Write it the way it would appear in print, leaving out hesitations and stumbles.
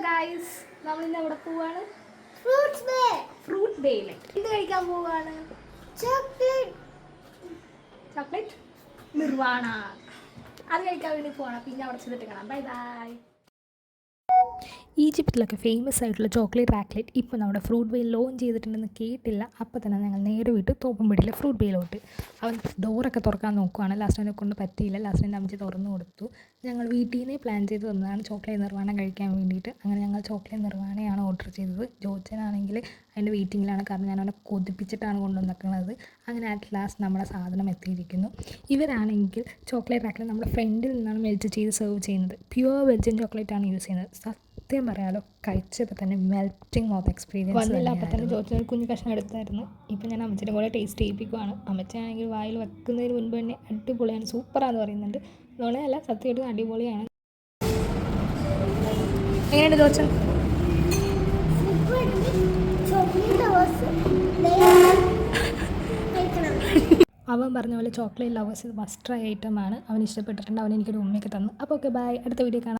Guys, നമ്മൾ ഇന്ന് എവിടെ പോവാണ്? ഫ്രൂട്ട് ബേയിൽ എന്ത് കഴിക്കാൻ പോവാണ്? Chocolate Nirvana. അത് കഴിക്കാൻ വേണ്ടി പോവാണ്. പിന്നെ അവിടെ ചെന്നിട്ട് കാണാം. Bye bye. ഈജിപ്തിലൊക്കെ ഫേമസ് ആയിട്ടുള്ള ചോക്ലേറ്റ് റാക്ലെറ്റ് ഇപ്പോൾ നമ്മുടെ ഫ്രൂട്ട് ബേയിൽ ലോഞ്ച് ചെയ്തിട്ടുണ്ടെന്ന് കേട്ടില്ല. അപ്പോൾ തന്നെ ഞങ്ങൾ നേരെ വിട്ട് തോപ്പുംപടിയിലെ ഫ്രൂട്ട് ബേയിലോട്ട്. അവൻ ഡോറൊക്കെ തുറക്കാൻ നോക്കുവാണ്. ലാസ്റ്റ് അവനെ കൊണ്ട് പറ്റിയില്ല. ലാസ്റ്റ് എൻ്റെ അമ്മച്ചി തുറന്നു കൊടുത്തു. ഞങ്ങൾ വീട്ടിൽ നിന്ന് പ്ലാൻ ചെയ്ത് തന്നതാണ് ചോക്ലേറ്റ് നിർവ്വാണം കഴിക്കാൻ വേണ്ടിയിട്ട്. അങ്ങനെ ഞങ്ങൾ ചോക്ലേറ്റ് നിർവ്വാണയാണ് ഓർഡർ ചെയ്തത്. ജോജനാണെങ്കിൽ അതിൻ്റെ വെയിറ്റിങ്ങിലാണ്. കാരണം ഞാൻ അവനെ കൊതിപ്പിച്ചിട്ടാണ് കൊണ്ടുവന്നിരിക്കുന്നത്. അങ്ങനെ അറ്റ് ലാസ്റ്റ് നമ്മുടെ സാധനം എത്തിയിരിക്കുന്നു. ഇവരാണെങ്കിൽ ചോക്ലേറ്റ് റാക്ലെറ്റ് നമ്മുടെ ഫ്രണ്ടിൽ നിന്നാണ് മെൽറ്റ് ചെയ്ത് സെർവ് ചെയ്യുന്നത്. പ്യുവർ വെർജിൻ ചോക്ലേറ്റ് ആണ് യൂസ് ചെയ്യുന്നത്. സത്യം പറയാലോ, കഴിച്ചപ്പോൾ തന്നെ മെൽറ്റിംഗ് ഓഫ് എക്സ്പീരിയൻസ് വന്നില്ല. അപ്പോൾ തന്നെ ചോദിച്ചൊരു കുഞ്ഞു കഷ്ണം എടുത്തായിരുന്നു. ഇപ്പം ഞാൻ അമ്മച്ചിൻ്റെ കൂടെ ടേസ്റ്റ് ചെയ്യിപ്പിക്കുവാണ്. അമ്മച്ചാണെങ്കിൽ വായിൽ വെക്കുന്നതിന് മുൻപ് തന്നെ അടിപൊളിയാണ്, സൂപ്പറാന്ന് പറയുന്നുണ്ട്. അതുപോലെയല്ല, സത്യമായിട്ടും അടിപൊളിയാണ്. എങ്ങനെയുണ്ട് ദോശ? അവൻ പറഞ്ഞ പോലെ ചോക്ലേറ്റ് ലവേഴ്സ് മസ്റ്റ് ട്രൈ ഐറ്റമാണ്. അവന് ഇഷ്ടപ്പെട്ടിട്ടുണ്ട്. അവൻ എനിക്കൊരു ഉമ്മയൊക്കെ തന്നു. അപ്പോൾ ഓക്കെ, ബൈ. അടുത്ത വീഡിയോ കാണാം.